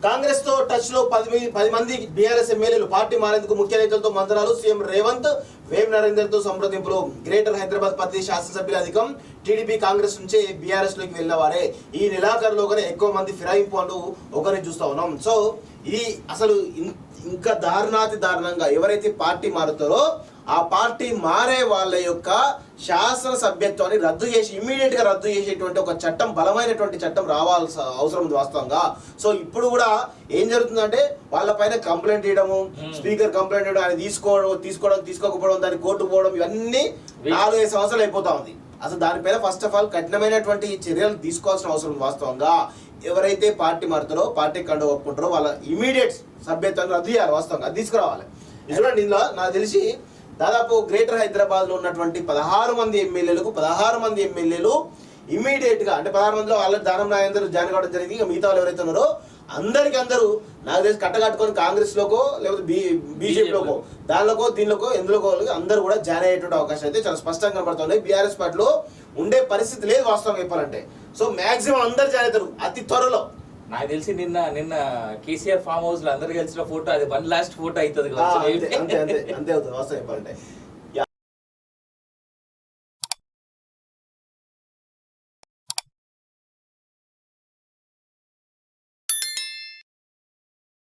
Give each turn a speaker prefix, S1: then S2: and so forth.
S1: కాంగ్రెస్ తో టచ్ లో 10 మంది బీఆర్ఎస్ ఎమ్మెల్యేలు పార్టీ మారేందుకు ముఖ్య నేతలతో మంత్రాలు. సీఎం రేవంత్ వేవ్ నరేందర్ తో సంప్రదింపులు. గ్రేటర్ హైదరాబాద్ 10 శాసనసభ్యుల అధికం. టీడీపీ కాంగ్రెస్ నుంచే బీఆర్ఎస్ లోకి వెళ్ళేవారే. ఈ నెలాఖరులోగానే ఎక్కువ మంది ఫిరాయింపు అంటూ ఒకరిని చూస్తా ఉన్నాం. సో ఇది అసలు ఇంకా దారుణాతి దారుణంగా ఎవరైతే పార్టీ మారుతారో ఆ పార్టీ మారే వాళ్ళ యొక్క శాసన సభ్యత్వాన్ని రద్దు చేసి ఇమ్మీడియట్ గా రద్దు చేసేటువంటి ఒక చట్టం, బలమైనటువంటి చట్టం రావాల్సిన అవసరం ఉంది వాస్తవంగా. సో ఇప్పుడు కూడా ఏం జరుగుతుందంటే వాళ్ళపైన కంప్లైంట్ ఇవ్వడము, స్పీకర్ కంప్లైంట్ ఇవ్వడం, ఆయన తీసుకోకపోవడం, దాన్ని కోర్టు పోవడం, ఇవన్నీ 4-5 సంవత్సరాలు అయిపోతా ఉంది. అసలు దానిపైన ఫస్ట్ ఆఫ్ ఆల్ కఠినమైనటువంటి చర్యలు తీసుకోవాల్సిన అవసరం వాస్తవంగా. ఎవరైతే పార్టీ మారుతారో, పార్టీ కండ ఒప్పుకుంటారో వాళ్ళ ఇమీడియట్ సభ్యత్వాన్ని రద్దు చేయాలి వాస్తవంగా, అది తీసుకురావాలి. చూడండి, ఇందులో నాకు తెలిసి దాదాపు గ్రేటర్ హైదరాబాద్ లో ఉన్నటువంటి 16 మంది ఎమ్మెల్యేలు ఇమీడియట్ గా, అంటే 16 మందిలో ఆల్రెడీ దానం నాగేందర్ జాయిన్ కావడం జరిగింది. ఇక మిగతా వాళ్ళు ఎవరైతే ఉన్నారో అందరూ నాకు తెలిసి కట్టకట్టుకొని కాంగ్రెస్ లోకో లేకపోతే బీజేపీలోకో దీనిలోకో ఎందులోకో అందరూ కూడా జాయిన్ అయ్యేటువంటి అవకాశం అయితే చాలా స్పష్టంగా కనబడుతున్నాయి. బీఆర్ఎస్ పార్టీలో ఉండే పరిస్థితి లేదు వాస్తవం చెప్పాలంటే. సో మాక్సిమం అందరు జాయిన్ అవుతారు అతి త్వరలో.
S2: నాకు తెలిసి నిన్న కేసీఆర్ ఫామ్ హౌస్ లో అందరు కలిసిన ఫోటో అది 1 లాస్ట్ ఫోటో అవుతుంది.
S1: అంతే అవుతుంది వాస్తవం చెప్పాలంటే.